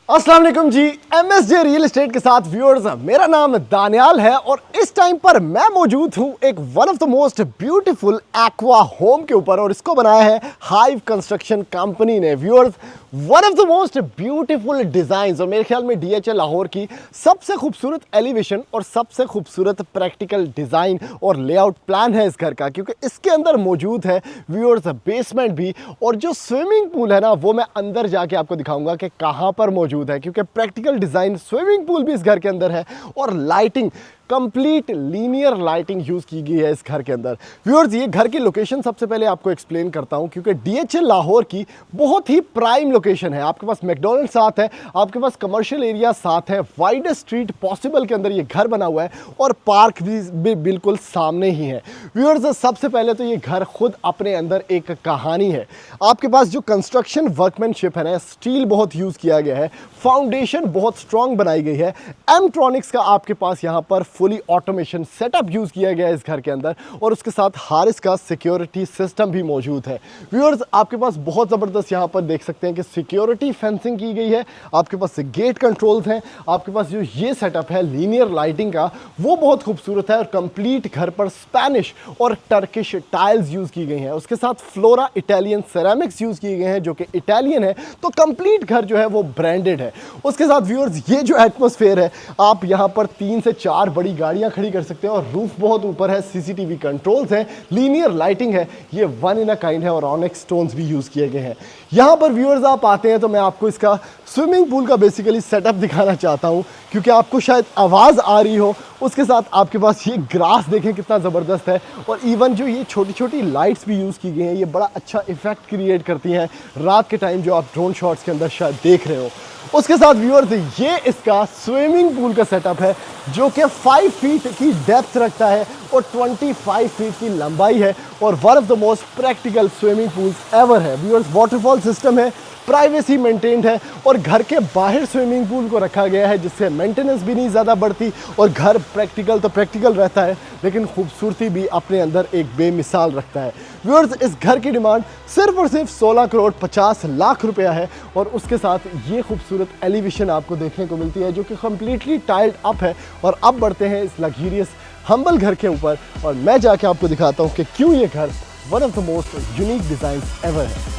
अस्सलाम वालेकुम जी। MSJ real estate के साथ व्यूअर्स, मेरा नाम दानियाल है और इस टाइम पर मैं मौजूद हूं एक one of the most beautiful aqua home के ऊपर और इसको बनाया है हाइव कंस्ट्रक्शन कंपनी ने। Viewers, one of the most beautiful design और मेरे ख्याल में DHL लाहौर की सबसे खूबसूरत एलिवेशन और सबसे खूबसूरत प्रैक्टिकल डिजाइन और लेआउट प्लान है इस घर का, क्योंकि इसके अंदर मौजूद है व्यूअर्स बेसमेंट भी, और जो स्विमिंग पूल है ना वो मैं अंदर जाके आपको दिखाऊंगा कि कहां पर मौजूद है, क्योंकि प्रैक्टिकल डिजाइन स्विमिंग पूल भी इस घर के अंदर है और lighting complete linear lighting use की गई है इस घर के अंदर। व्यूअर्स, ये घर की लोकेशन सबसे पहले आपको एक्सप्लेन करता हूं, क्योंकि DHL लाहौर की बहुत ही प्राइम लोकेशन है। आपके पास मैकडॉनल्ड साथ है, आपके पास कमर्शियल एरिया साथ है, वाइडेस्ट स्ट्रीट पॉसिबल के अंदर ये घर बना हुआ है और पार्क भी बिल्कुल सामने ही है। व्यूअर्स, सबसे पहले तो ये घर खुद अपने अंदर एक कहानी है। आपके पास जो कंस्ट्रक्शन वर्कमैनशिप है ना, स्टील बहुत यूज किया गया है, फाउंडेशन बहुत स्ट्रॉन्ग बनाई गई है। एमट्रॉनिक्स का आपके पास यहाँ पर फुली ऑटोमेशन सेटअप यूज किया गया है इस घर के अंदर, और उसके साथ हारिस का सिक्योरिटी सिस्टम भी मौजूद है। व्यूअर्स, आपके पास बहुत ज़बरदस्त यहाँ पर देख सकते हैं कि सिक्योरिटी फेंसिंग की गई है, आपके पास गेट कंट्रोल्स हैं, आपके पास जो ये सेटअप है लीनियर लाइटिंग का वो बहुत खूबसूरत है और कंप्लीट घर पर स्पेनिश और टर्किश टाइल्स यूज की गई हैं। उसके साथ फ्लोरा इटालियन सेरामिक्स यूज किए गए हैं जो कि इटालियन है, तो कंप्लीट घर जो है वो ब्रांडेड है। उसके साथ व्यूअर्स, ये जो एटमॉस्फेयर है, आप यहाँ पर 3 से 4 बड़ी गाड़ियां खड़ी कर सकते हैं और रूफ बहुत ऊपर है, CCTV कंट्रोल्स हैं, लीनियर लाइटिंग है, ये वन इन अ काइंड है और ऑनिक्स स्टोन्स भी यूज किए गए हैं। यहाँ पर व्यूअर्स आप आते हैं तो मैं आपको इसका स्विमिंग पूल का बेसिकली सेटअप दिखाना चाहता हूँ, क्योंकि आपको शायद आवाज़ आ रही हो। उसके साथ आपके पास ये ग्रास देखें कितना ज़बरदस्त है, और इवन जो ये छोटी छोटी लाइट्स भी यूज़ की गई हैं, ये बड़ा अच्छा इफेक्ट क्रिएट करती हैं रात के टाइम जो आप ड्रोन शॉट्स के अंदर शायद देख रहे हो। उसके साथ व्यूअर्स, ये इसका स्विमिंग पूल का सेटअप है जो कि 5 फीट की डेप्थ रखता है और 25 फीट की लंबाई है और one of the most practical swimming pools ever है। व्यूअर्स, वाटरफॉल सिस्टम है, प्राइवेसी मेंटेन्ड है और घर के बाहर स्विमिंग पूल को रखा गया है, जिससे मेंटेनेंस भी नहीं ज़्यादा बढ़ती और घर प्रैक्टिकल तो प्रैक्टिकल रहता है, लेकिन खूबसूरती भी अपने अंदर एक बेमिसाल रखता है। व्यूअर्स, इस घर की डिमांड सिर्फ और सिर्फ 16 करोड़ 50 लाख रुपया है और उसके साथ ये खूबसूरत एलिवेशन आपको देखने को मिलती है जो कि कम्प्लीटली टाइल्ड अप है। और अब बढ़ते हैं इस लग्जरियस हम्बल घर के ऊपर और मैं जाके आपको दिखाता हूँ कि क्यों ये घर one of the most unique design ever है।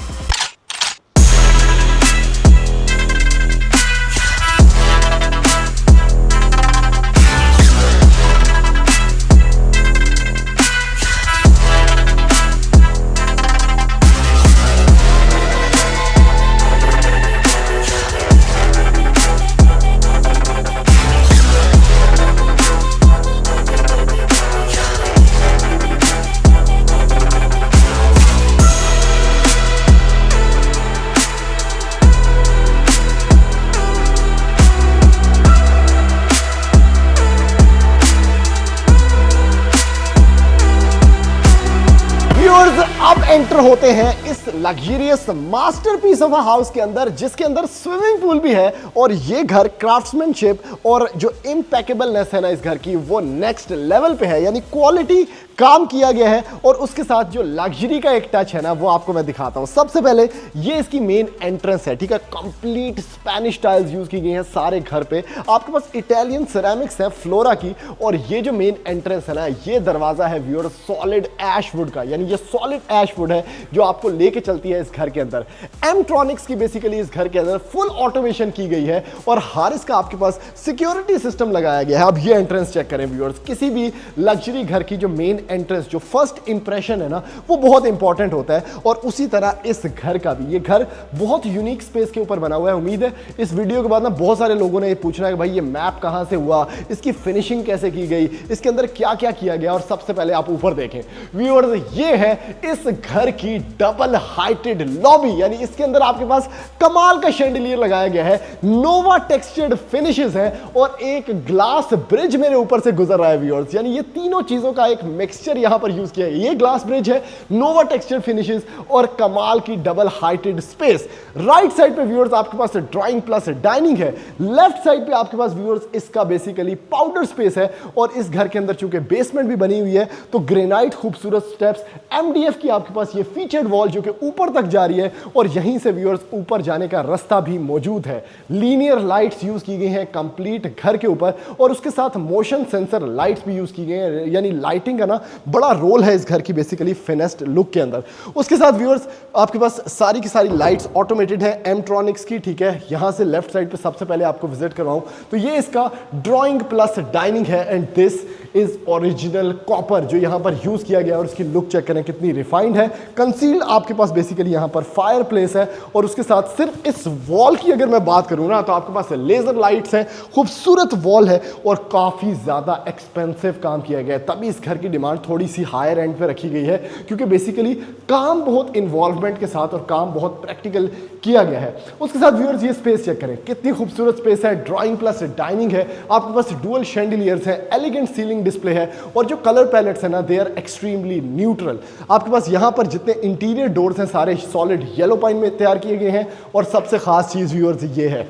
अब एंटर होते हैं इस luxurious masterpiece of a house के अंदर, जिसके अंदर स्विमिंग पूल भी है और ये घर क्राफ्ट्समैनशिप और जो इम्पेकेबलनेस है ना इस घर की वो नेक्स्ट लेवल पे है, यानी क्वालिटी काम किया गया है। और उसके साथ जो लग्जरी का एक टच है ना वो आपको मैं दिखाता हूं। सबसे पहले ये इसकी मेन एंट्रेंस है, ठीक है, कंप्लीट स्पेनिश टाइल्स यूज की गई हैं सारे घर पे। आपके पास इटालियन सेरामिक्स है फ्लोरा की, और ये जो मेन एंट्रेंस है ना ये दरवाजा है व्यूअर सॉलिड ऐश वुड का, यानी ये सॉलिड ऐश वुड है जो आपको लेके चलती है इस घर के अंदर। एमट्रॉनिक्स की बेसिकली इस घर के अंदर फुल ऑटोमेशन की गई है और हारिस का आपके पास सिक्योरिटी सिस्टम लगाया गया है। अब ये एंट्रेंस चेक करें व्यूअर्स, किसी भी लग्जरी घर की जो मेन एंट्रेंस जो फर्स्ट इंप्रेशन है ना वो बहुत इंपॉर्टेंट होता है, और उसी तरह इस घर का भी। ये घर बहुत यूनिक स्पेस के ऊपर बना हुआ है। उम्मीद है इस वीडियो के बाद ना बहुत सारे लोगों ने ये पूछना है कि भाई ये मैप कहां से हुआ, इसकी फिनिशिंग कैसे की गई, इसके अंदर क्या क्या किया गया। और सबसे पहले आप ऊपर देखें व्यूअर्स, ये है इस घर की डबल हाइटेड लॉबी, यानी इसके अंदर आपके पास कमाल का शैंडिलियर लगाया गया है, नोवा टेक्सचर्ड फिनिशेस है और एक ग्लास ब्रिज मेरे ऊपर से गुजर रहा है व्यूअर्स, यानी ये तीनों चीजों का एक मिक्स टेक्सचर यहां पर यूज किया है। ये ग्लास ब्रिज है, नोवा टेक्सचर फिनिशेस और कमाल की double heighted space. Right side पे व्यूअर्स आपके पास ड्राइंग प्लस डाइनिंग है। लेफ्ट साइड पे आपके पास व्यूअर्स इसका बेसिकली पाउडर स्पेस है और इस घर के अंदर चूंकि बेसमेंट भी बनी हुई है तो ग्रेनाइट खूबसूरत स्टेप्स, एमडीएफ की आपके पास ये फीचर्ड वॉल जो कि ऊपर तक जा रही है और यहीं से व्यूअर्स ऊपर जाने का रास्ता भी मौजूद है। लीनियर लाइट्स यूज की गई हैं कंप्लीट घर के ऊपर और उसके साथ मोशन सेंसर लाइट्स भी यूज की गई हैं, यानी लाइटिंग का ना बड़ा रोल है इस घर की बेसिकली फिनेस्ड लुक के अंदर। उसके साथ व्यूअर्स आपके पास सारी की सारी लाइट्स ऑटोमेटेड है एमट्रॉनिक्स की, ठीक है। यहां से लेफ्ट साइड पे सबसे पहले आपको विजिट करवाऊं तो ये इसका ड्राइंग प्लस डाइनिंग है and this is original copper जो यहां पर यूज किया गया और इसकी लुक चेक करें कितनी रिफाइंड है। कंसील्ड आपके पास बेसिकली यहां पर फायर प्लेस है और उसके साथ सिर्फ इस वॉल की अगर मैं बात करूं ना तो आपके पास लेजर लाइट्स हैं, खूबसूरत वॉल है और काफी ज्यादा एक्सपेंसिव काम किया गया है, तभी इस घर की डिमांड थोड़ी सी हायर एंड पे रखी गई है क्योंकि बेसिकली काम बहुत इन्वॉल्वमेंट के साथ और काम बहुत प्रैक्टिकल किया गया है। उसके साथ व्यूअर्स ये स्पेस चेक करें कितनी खूबसूरत स्पेस है, ड्राइंग प्लस डाइनिंग है, आपके पास डुअल शैंडिलियर्स है, एलिगेंट सीलिंग डिस्प्ले है और जो कलर पैलेट्स है ना दे आर एक्सट्रीमली न्यूट्रल। आपके पास यहां पर जितने इंटीरियर डोर्स हैं सारे सॉलिड येलो पाइन में तैयार किए गए हैं और सबसे खास चीज व्यूअर्स ये है,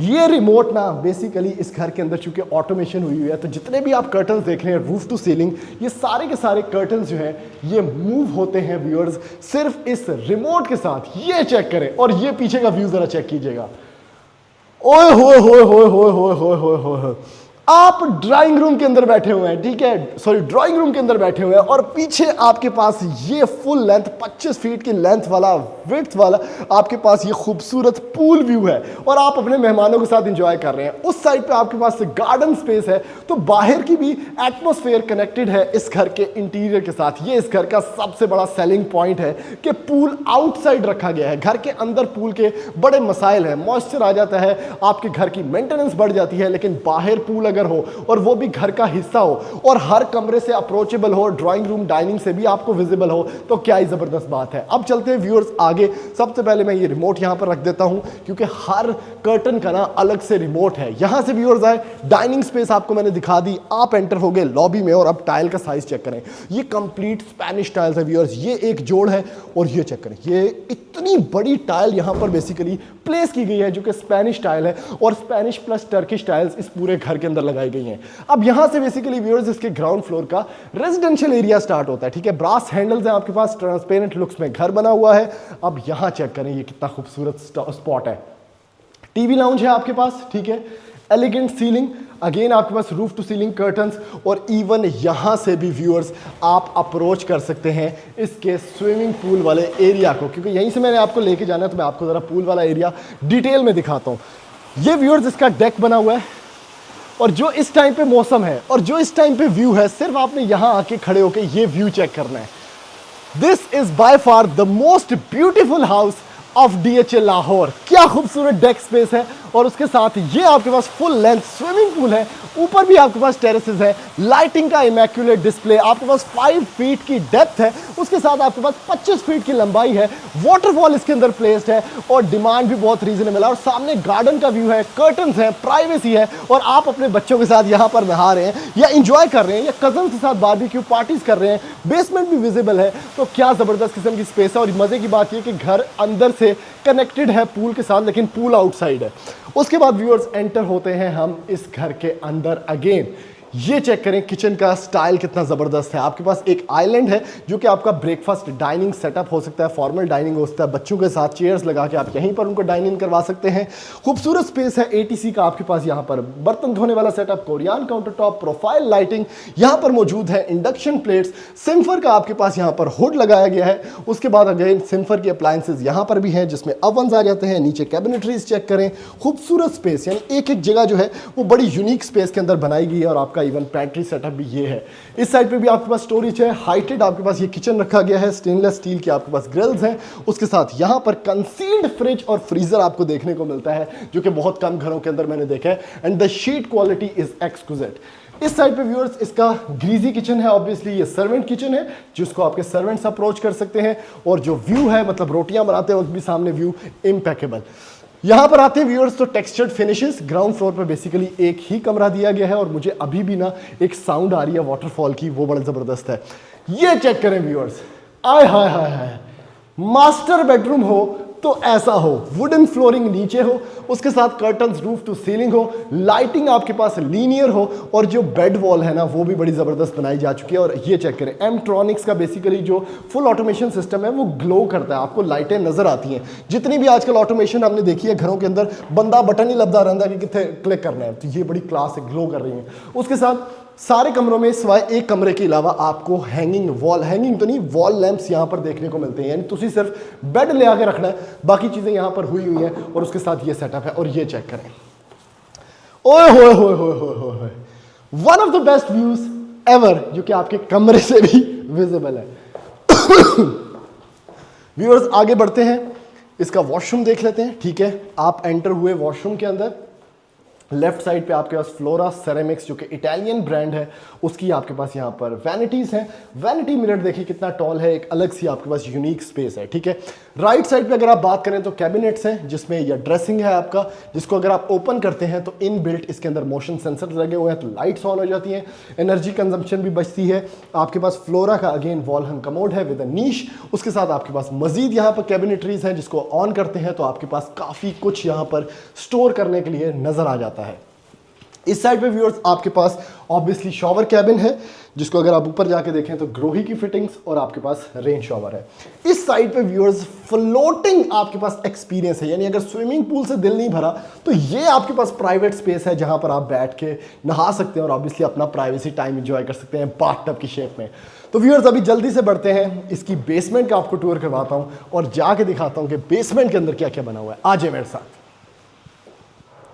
ये रिमोट ना बेसिकली इस घर के अंदर चूंकि ऑटोमेशन हुई हुई है तो जितने भी आप कर्टन्स देख रहे हैं रूफ टू सीलिंग ये सारे के सारे कर्टन्स जो हैं ये मूव होते हैं व्यूअर्स सिर्फ इस रिमोट के साथ। ये चेक करें और ये पीछे का व्यू जरा चेक कीजिएगा। ओए होए होए होए होए होए होए होए होए, आप ड्राइंग रूम के अंदर बैठे हुए हैं, ठीक है, सॉरी ड्राइंग रूम के अंदर बैठे हुए हैं और पीछे आपके पास ये फुल लेंथ 25 फीट की लेंथ वाला विड्थ वाला आपके पास ये खूबसूरत पूल व्यू है और आप अपने मेहमानों के साथ एंजॉय कर रहे हैं। उस साइड पे आपके पास गार्डन स्पेस है तो बाहर की भी एटमॉस्फेयर कनेक्टेड है इस घर के इंटीरियर के साथ। ये इस घर का सबसे बड़ा सेलिंग पॉइंट है कि पूल आउटसाइड रखा गया है। घर के अंदर पूल के बड़े मसाइल हैं, मॉइस्चर आ जाता है, आपके घर की मेंटेनेंस बढ़ जाती है, लेकिन बाहर पूल अगर हो और वो भी घर का हिस्सा हो और हर कमरे से अप्रोचेबल हो, ड्राइंग रूम डाइनिंग से भी आपको विजिबल हो तो क्या ही जबरदस्त बात है। अब चलते हैं व्यूअर्स आगे। सबसे पहले मैं ये रिमोट यहां पर रख देता हूं क्योंकि हर कर्टन का ना अलग से रिमोट है। यहां से व्यूअर्स आए, डाइनिंग स्पेस आपको मैंने दिखा दी, आप एंटर हो गए लॉबी में और अब टाइल का साइज चेक करें, ये कंप्लीट स्पेनिश टाइल्स है व्यूअर्स, ये एक जोड़ है और ये चेक करें, ये इतनी बड़ी टाइल यहां पर बेसिकली प्लेस की गई है जो कि स्पेनिश टाइल है और स्पेनिश प्लस टर्किश टाइल्स इस पूरे घर के अंदर लगाई गई हैं। अब यहां से बेसिकली व्यूअर्स इसके ग्राउंड फ्लोर का रेजिडेंशियल एरिया स्टार्ट होता है, ठीक है। ब्रास हैंडल्स हैं आपके पास, ट्रांसपेरेंट लुक्स में घर बना हुआ है। अब यहां चेक करें ये कितना खूबसूरत स्पॉट है, टीवी लाउंज है आपके पास, ठीक है, एलिगेंट सीलिंग, अगेन आपके पास रूफ टू सीलिंग कर्टन्स और इवन यहां से भी व्यूअर्स आप अप्रोच कर सकते हैं इसके स्विमिंग पूल वाले एरिया को, क्योंकि यहीं से मैंने आपको लेके जाना है तो मैं आपको जरा पूल वाला एरिया डिटेल में दिखाता हूं। ये व्यूअर्स इसका डेक बना हुआ है और जो इस टाइम पे मौसम है और जो इस टाइम पे व्यू है, सिर्फ आपने यहां आके खड़े होके ये व्यू चेक करना है। This is by far the most beautiful house of DHA Lahore. क्या खूबसूरत डेक स्पेस है और उसके साथ ये आपके पास फुल लेंथ स्विमिंग पूल है, ऊपर भी आपके पास टेरेसेस है, लाइटिंग का इमैक्युलेट डिस्प्ले, आपके पास 5 फीट की डेप्थ है, उसके साथ आपके पास 25 फीट की लंबाई है, वाटरफॉल इसके अंदर प्लेस्ड है और डिमांड भी बहुत रीजनेबल है और सामने गार्डन का व्यू है, कर्टन्स है, प्राइवेसी है और आप अपने बच्चों के साथ यहां पर नहा रहे हैं या इंजॉय कर रहे हैं या कजन के साथ बारबेक्यू पार्टीज कर रहे हैं, बेसमेंट भी विजिबल है, तो क्या जबरदस्त किस्म की स्पेस है। और मजे की बात यह कि घर अंदर से कनेक्टेड है पूल के साथ, लेकिन पूल आउटसाइड है। उसके बाद व्यूअर्स एंटर होते हैं हम इस घर के अंदर अगेन। ये चेक करें किचन का स्टाइल कितना जबरदस्त है। आपके पास एक आइलैंड है जो कि आपका ब्रेकफास्ट डाइनिंग सेटअप हो सकता है, फॉर्मल डाइनिंग हो सकता है, बच्चों के साथ चेयर्स लगा के आप यहीं पर उनको डाइनिंग करवा सकते हैं। खूबसूरत स्पेस है, एटीसी का आपके पास यहाँ पर बर्तन धोने वाला setup, Korean counter top, profile lighting यहाँ पर मौजूद है, इंडक्शन प्लेट्स, सिम्फर का आपके पास यहाँ पर हुड लगाया गया है। उसके बाद अगेन सिम्फर की अप्लायंसेज यहाँ पर भी हैं जिसमें ओवंस आ जाते हैं, नीचे कैबिनेटरीज चेक करें, खूबसूरत स्पेस, यानी एक एक जगह जो है वो बड़ी यूनिक स्पेस के अंदर बनाई गई है और आपका इवन पैंट्री सेटअप भी ये है। इस साइड पे भी आपके पास स्टोरेज है, हाइटेड आपके पास ये किचन रखा गया है, स्टेनलेस स्टील के आपके पास ग्रिल्स हैं, उसके साथ यहाँ पर कंसील्ड फ्रिज और फ्रीजर आपको देखने को मिलता है जो कि बहुत कम घरों के अंदर मैंने देखा है and the sheet quality is exquisite. इस साइड पे व्यूअर्स इसका ग्रीजी किचन है, ऑब्वियसली ये सर्वेंट किचन है जिसको आपके सर्वेंट्स अप्रोच कर सकते हैं और जो व्यू है मतलब रोटियां बनाते वक्त भी सामने व्यू इम्पेकेबल। यहां पर आते हैं व्यूअर्स तो टेक्सचर्ड फिनिशेस, ग्राउंड फ्लोर पर बेसिकली एक ही कमरा दिया गया है और मुझे अभी भी ना एक साउंड आ रही है वाटरफॉल की, वो बड़ा जबरदस्त है। ये चेक करें व्यूअर्स, आय हाय हाय हाय, मास्टर बेडरूम हो तो ऐसा हो, वुडन फ्लोरिंग नीचे हो, उसके साथ कर्टन्स रूफ टू सीलिंग हो, लाइटिंग आपके पास लीनियर हो और जो बेड वॉल है ना वो भी बड़ी जबरदस्त बनाई जा चुकी है। और ये चेक करें, एमट्रॉनिक्स का बेसिकली जो फुल ऑटोमेशन सिस्टम है वो ग्लो करता है, आपको लाइटें नजर आती हैं। जितनी भी आजकल ऑटोमेशन हमने देखी है घरों के अंदर, बंदा बटन ही लबदा रहता है कि कितने क्लिक करना है, तो ये बड़ी क्लास है, ग्लो कर रही है। उसके साथ सारे कमरों में सिवाय एक कमरे के अलावा आपको हैंगिंग तो नहीं, वॉल लैंप्स यहां पर देखने को मिलते हैं, यानी तुसी सिर्फ बेड ले आके रखना है, बाकी चीजें यहां पर हुई हैं। और उसके साथ ये सेटअप है और ये चेक करें, ओए होए होए होए होए होए, one of the best views ever जो कि आपके कमरे से भी विजिबल है। व्यूअर्स आगे बढ़ते हैं, इसका वॉशरूम देख लेते हैं। ठीक है, आप एंटर हुए वॉशरूम के अंदर, लेफ्ट साइड पे आपके पास फ्लोरा सेरेमिक्स जो कि इटालियन ब्रांड है उसकी आपके पास यहाँ पर वैनिटीज हैं। वैनिटी मिरर देखिए कितना टॉल है, एक अलग सी आपके पास यूनिक स्पेस है। ठीक है, राइट साइड पे अगर आप बात करें तो कैबिनेट्स हैं जिसमें यह ड्रेसिंग है आपका, जिसको अगर आप ओपन करते हैं तो इन बिल्ट इसके अंदर मोशन सेंसर लगे हुए हैं, तो लाइट्स ऑन हो जाती हैं, एनर्जी कंजम्पशन भी बचती है। आपके पास फ्लोरा का अगेन वॉल हंग कमोड है विद अ नीश, उसके साथ आपके पास मजीद यहाँ पर कैबिनेटरीज हैं जिसको ऑन करते हैं तो आपके पास काफी कुछ यहाँ पर स्टोर करने के लिए नजर आ जाता है। इस साइड पे व्यूअर्स आपके पास ऑब्वियसली शॉवर कैबिन है जिसको अगर आप ऊपर जाके देखें तो ग्रोही की फिटिंग्स और आपके पास रेन शॉवर है। इस साइड पे व्यूअर्स फ्लोटिंग आपके पास एक्सपीरियंस है, यानी अगर स्विमिंग पूल से दिल नहीं भरा तो ये आपके पास प्राइवेट स्पेस है जहां पर आप बैठ के नहा सकते हैं और ऑब्वियसली अपना प्राइवेसी टाइम एंजॉय कर सकते हैं बाथटब की शेप में। तो व्यूअर्स अभी जल्दी से बढ़ते हैं, इसकी बेसमेंट का आपको टूर करवाता हूं और जाके दिखाता हूं कि बेसमेंट के अंदर क्या क्या बना हुआ है। आ जाए मेरे साथ।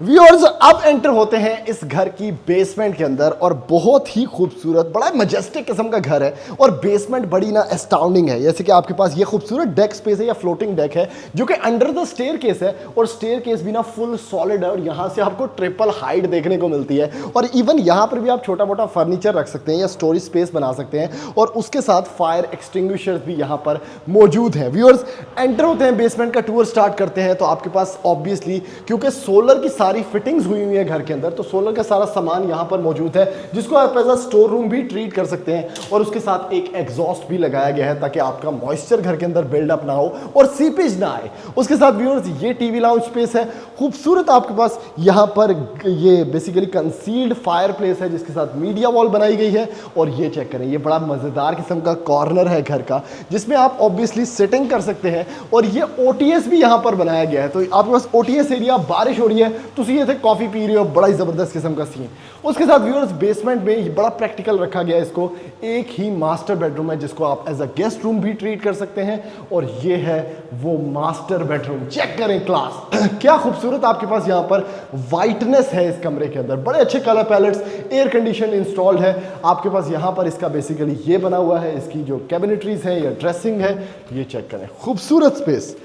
व्यूअर्स अब एंटर होते हैं इस घर की बेसमेंट के अंदर और बहुत ही खूबसूरत, बड़ा मजेस्टिक किस्म का घर है और बेसमेंट बड़ी ना एस्टाउंडिंग है। जैसे कि आपके पास ये खूबसूरत डेक स्पेस है या फ्लोटिंग डेक है जो कि अंडर द स्टेयर केस है और स्टेयर केस भी ना फुल सॉलिड है और यहाँ से आपको ट्रिपल हाइट देखने को मिलती है और इवन यहाँ पर भी आप छोटा मोटा फर्नीचर रख सकते हैं या स्टोरेज स्पेस बना सकते हैं और उसके साथ फायर एक्सटिंग्विशर्स भी यहाँ पर मौजूद हैं। व्यूअर्स एंटर होते हैं, बेसमेंट का टूर स्टार्ट करते हैं तो आपके पास ऑब्वियसली क्योंकि सोलर की सारी फिटिंग्स हुई हुई है घर के अंदर, तो सोलर का सारा सामान यहां पर मौजूद है जिसको आप एज अ स्टोर रूम भी ट्रीट कर सकते हैं और उसके साथ एक एग्जॉस्ट भी लगाया गया है ताकि आपका मॉइस्चर घर के अंदर बिल्डअप ना हो और सीपेज ना आए। उसके साथ व्यूअर्स ये टीवी लाउंज स्पेस है, खूबसूरत आपके पास यहां पर ये बेसिकली कंसील्ड फायर प्लेस है जिसके साथ मीडिया वॉल बनाई गई है और ये चेक करें, ये बड़ा मजेदार किस्म का कॉर्नर है घर का जिसमें आप ऑब्वियसली सिटिंग कर सकते हैं और ये ओटीएस भी यहां पर बनाया गया है। तो आपके पास ओटीएस एरिया, बारिश हो रही है तो ये थे कॉफी पी रहे हो, बड़ा ही जबरदस्त किस्म का सीन। उसके साथ व्यूअर्स बेसमेंट में बड़ा प्रैक्टिकल रखा गया है इसको, एक ही मास्टर बेडरूम है जिसको आप एज अ गेस्ट रूम भी ट्रीट कर सकते हैं और ये है वो मास्टर बेडरूम। चेक करें क्लास क्या खूबसूरत आपके पास यहाँ पर वाइटनेस है इस कमरे के अंदर, बड़े अच्छे colour pallets, air condition installed है आपके पास यहाँ पर। इसका बेसिकली ये बना हुआ है, इसकी जो कैबिनेटरीज है या ड्रेसिंग है, ये चेक करें, खूबसूरत स्पेस।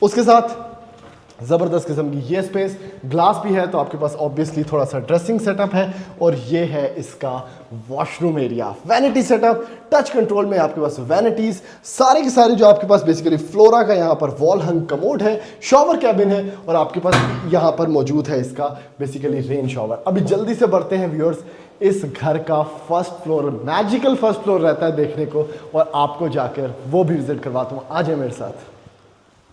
उसके साथ ज़बरदस्त किस्म की ये स्पेस, ग्लास भी है तो आपके पास ऑब्वियसली थोड़ा सा ड्रेसिंग सेटअप है और ये है इसका washroom area. Vanity setup, touch control में आपके पास वैनिटीज सारे के सारे जो आपके पास बेसिकली फ्लोरा का यहाँ पर वॉल हंग कमोड है, शॉवर कैबिन है और आपके पास यहाँ पर मौजूद है इसका बेसिकली रेन शॉवर। अभी जल्दी से बढ़ते हैं व्यूअर्स, इस घर का first floor magical first floor रहता है देखने को और आपको जाकर वो भी विजिट करवाता हूँ। आ जाए मेरे साथ।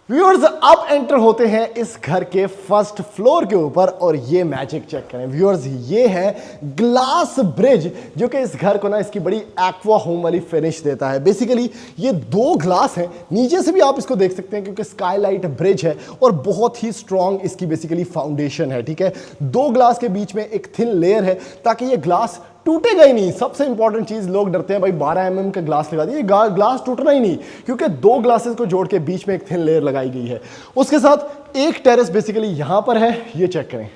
व्यूअर्स अब एंटर होते हैं इस घर के फर्स्ट फ्लोर के ऊपर और ये मैजिक चेक करें व्यूअर्स, ये है ग्लास ब्रिज जो कि इस घर को ना इसकी बड़ी एक्वा होम वाली फिनिश देता है। बेसिकली ये दो ग्लास हैं, नीचे से भी आप इसको देख सकते हैं क्योंकि स्काईलाइट ब्रिज है और बहुत ही स्ट्रॉन्ग इसकी बेसिकली फाउंडेशन है। ठीक है, दो ग्लास के बीच में एक थिन लेयर है ताकि ये ग्लास टूटेगा ही नहीं। सबसे इंपॉर्टेंट चीज, लोग डरते हैं भाई 12 mm का ग्लास लगा दिए, ग्लास टूटना ही नहीं क्योंकि दो ग्लासेस को जोड़ के बीच में एक थिन लेयर लगाई गई है। उसके साथ एक टेरेस बेसिकली यहां पर है, ये चेक करें,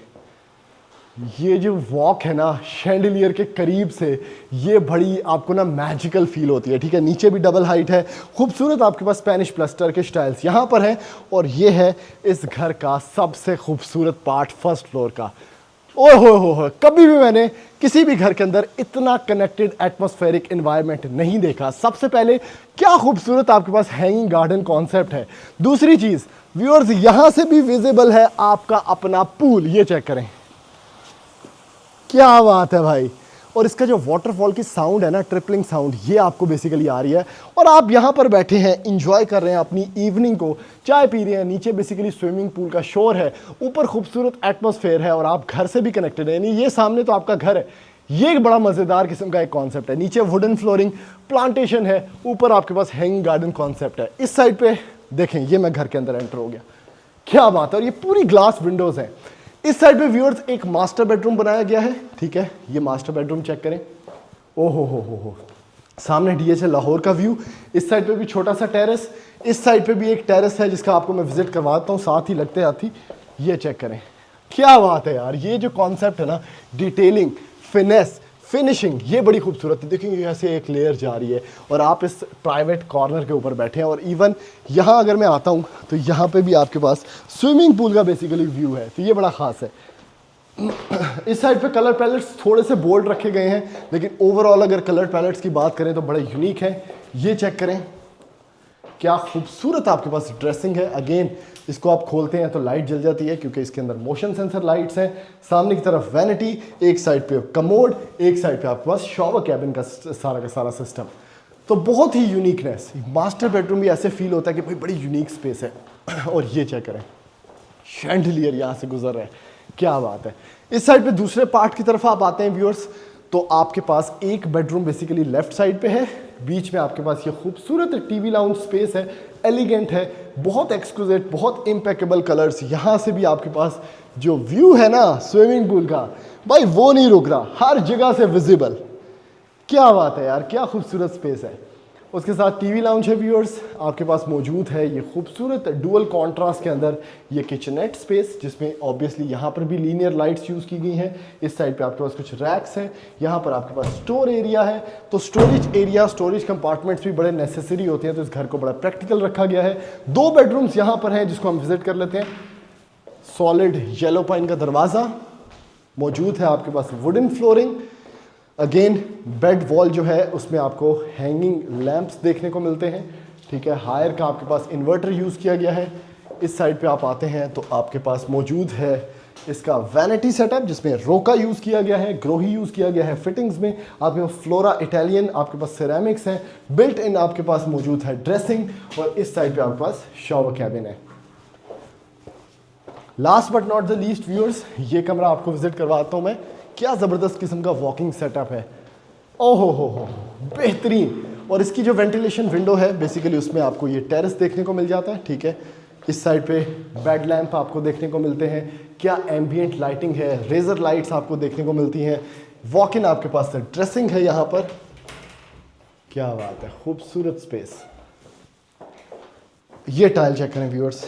ये जो वॉक है ना शैंडलियर के करीब से, ये बड़ी आपको ना मैजिकल फील होती है। ठीक है, नीचे भी डबल हाइट है, खूबसूरत आपके पास स्पेनिश प्लास्टर के स्टाइल्स यहां पर हैं और ये है इस घर का सबसे खूबसूरत पार्ट फर्स्ट फ्लोर का। ओह हो, कभी भी मैंने किसी भी घर के अंदर इतना कनेक्टेड एटमॉस्फेरिक एनवायरनमेंट नहीं देखा। सबसे पहले क्या खूबसूरत आपके पास हैंगिंग गार्डन कॉन्सेप्ट है। दूसरी चीज व्यूअर्स, यहां से भी विजिबल है आपका अपना पूल, ये चेक करें, क्या बात है भाई। और इसका जो वाटरफॉल की साउंड है ना, ट्रिपलिंग साउंड, ये आपको बेसिकली आ रही है और आप यहाँ पर बैठे हैं, इंजॉय कर रहे हैं अपनी इवनिंग को, चाय पी रहे हैं, नीचे बेसिकली स्विमिंग पूल का शोर है, ऊपर खूबसूरत एटमॉस्फेयर है और आप घर से भी कनेक्टेड है, यानी ये सामने तो आपका घर है। ये एक बड़ा मज़ेदार किस्म का एक कॉन्सेप्ट है। नीचे वुडन फ्लोरिंग, प्लांटेशन है, ऊपर आपके पास हैंगिंग गार्डन कॉन्सेप्ट है। इस साइड पे देखें, ये मैं घर के अंदर एंटर हो गया, क्या बात है। और ये पूरी ग्लास विंडोज़ हैं। इस साइड पे व्यूअर्स एक मास्टर बेडरूम बनाया गया है, ठीक है। ये मास्टर बेडरूम चेक करें, ओ हो, सामने डीएचए लाहौर का व्यू। इस साइड पे भी छोटा सा टेरेस, इस साइड पे भी एक टेरेस है जिसका आपको मैं विजिट करवाता हूँ साथ ही लगते आती। ये चेक करें, क्या बात है यार। ये जो कॉन्सेप्ट है ना, डिटेलिंग, फिनेस, फिनिशिंग, ये बड़ी खूबसूरत है। देखेंगे यहाँ से एक लेयर जा रही है और आप इस प्राइवेट कॉर्नर के ऊपर बैठे हैं। और इवन यहाँ अगर मैं आता हूँ तो यहाँ पे भी आपके पास स्विमिंग पूल का बेसिकली व्यू है, तो ये बड़ा ख़ास है। इस साइड पे कलर पैलेट्स थोड़े से बोल्ड रखे गए हैं, लेकिन ओवरऑल अगर कलर पैलेट्स की बात करें तो बड़े यूनिक है। ये चेक करें, क्या खूबसूरत आपके पास ड्रेसिंग है। अगेन इसको आप खोलते हैं तो लाइट जल जाती है क्योंकि इसके अंदर मोशन सेंसर लाइट्स हैं। सामने की तरफ वैनिटी, एक साइड पे कमोड, एक साइड पे आपके पास शॉवर कैबिन का सारा सिस्टम। तो बहुत ही यूनिकनेस। मास्टर बेडरूम भी ऐसे फील होता है कि भाई बड़ी यूनिक स्पेस है। और ये चेक करें, शैंडलियर यहाँ से गुजर रहा है, क्या बात है। इस साइड पे दूसरे पार्ट की तरफ आप आते हैं व्यूअर्स, तो आपके पास एक बेडरूम बेसिकली लेफ्ट साइड पे है, बीच में आपके पास ये खूबसूरत टीवी लाउंज स्पेस है, एलिगेंट है, बहुत एक्सक्लूसिव, बहुत इम्पेकेबल कलर्स। यहाँ से भी आपके पास जो व्यू है ना स्विमिंग पूल का, भाई वो नहीं रुक रहा, हर जगह से विजिबल। क्या बात है यार, क्या खूबसूरत स्पेस है। उसके साथ टीवी लाउंज है व्यूअर्स, आपके पास मौजूद है ये खूबसूरत डुअल कॉन्ट्रास्ट के अंदर ये किचनेट स्पेस, जिसमें ऑब्वियसली यहाँ पर भी लीनियर लाइट्स यूज़ की गई हैं। इस साइड पे आपके पास कुछ रैक्स हैं, यहाँ पर आपके पास स्टोर एरिया है। तो स्टोरेज एरिया, स्टोरेज कंपार्टमेंट्स भी बड़े नेसेसरी होते हैं, तो इस घर को बड़ा प्रैक्टिकल रखा गया है। 2 बेडरूम्स यहाँ पर हैं जिसको हम विजिट कर लेते हैं। सॉलिड येलो पाइन का दरवाज़ा मौजूद है, आपके पास wooden flooring. Again bed wall जो है उसमें आपको हैंगिंग लैंप्स देखने को मिलते हैं, ठीक है। हायर का आपके पास इन्वर्टर यूज़ किया गया है। इस साइड पे आप आते हैं तो आपके पास मौजूद है इसका वैनिटी सेटअप, जिसमें रोका यूज़ किया गया है, ग्रोही यूज़ किया गया है फिटिंग्स में। आपके पास फ्लोरा इटालियन, आपके पास सिरेमिक्स हैं, बिल्ट इन आपके पास मौजूद है ड्रेसिंग। और इस साइड पे आपके पास शॉवर कैबिन है। Last but not the least viewers, ये कमरा आपको विजिट करवाता हूँ मैं। क्या ज़बरदस्त किस्म का वॉकिंग सेटअप है, ओहो हो, बेहतरीन। और इसकी जो वेंटिलेशन विंडो है बेसिकली उसमें आपको ये टेरेस देखने को मिल जाता है, ठीक है। इस साइड पे बेड लैंप आपको देखने को मिलते हैं, क्या एम्बियंट लाइटिंग है, रेजर लाइट्स आपको देखने को मिलती हैं। वॉक इन आपके पास ड्रेसिंग है यहाँ पर, क्या बात है, खूबसूरत स्पेस। ये टाइल चेक करें व्यूअर्स,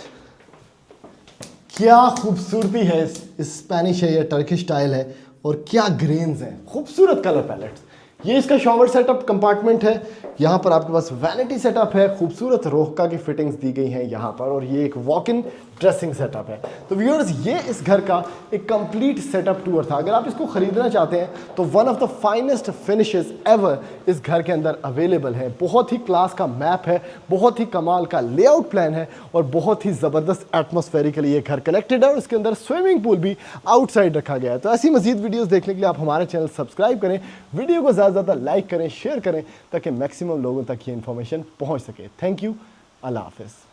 क्या खूबसूरती है। इस स्पेनिश है या टर्किश टाइल है और क्या ग्रेन्स हैं, खूबसूरत कलर पैलेट्स। ये इसका शॉवर सेटअप कंपार्टमेंट है। यहाँ पर आपके पास वैनिटी सेटअप है, खूबसूरत रोका की फिटिंग्स दी गई हैं यहाँ पर, और ये एक वॉक इन ड्रेसिंग सेटअप है। तो व्यूअर्स, ये इस घर का एक कंप्लीट सेटअप टूर था। अगर आप इसको खरीदना चाहते हैं तो one of the finest finishes ever इस घर के अंदर अवेलेबल है। बहुत ही क्लास का मैप है, बहुत ही कमाल का लेआउट प्लान है और बहुत ही ज़बरदस्त एटमॉस्फेरिकली ये घर कनेक्टेड है। और इसके अंदर स्विमिंग पूल भी आउटसाइड रखा गया है। तो ऐसी मजीद वीडियोज़ देखने के लिए आप हमारे चैनल सब्सक्राइब करें, वीडियो को ज़्यादा से ज़्यादा लाइक करें, शेयर करें, ताकि मैक्सिमम लोगों तक ये इन्फॉर्मेशन पहुँच सके। थैंक यू, अल्लाह हाफिज़।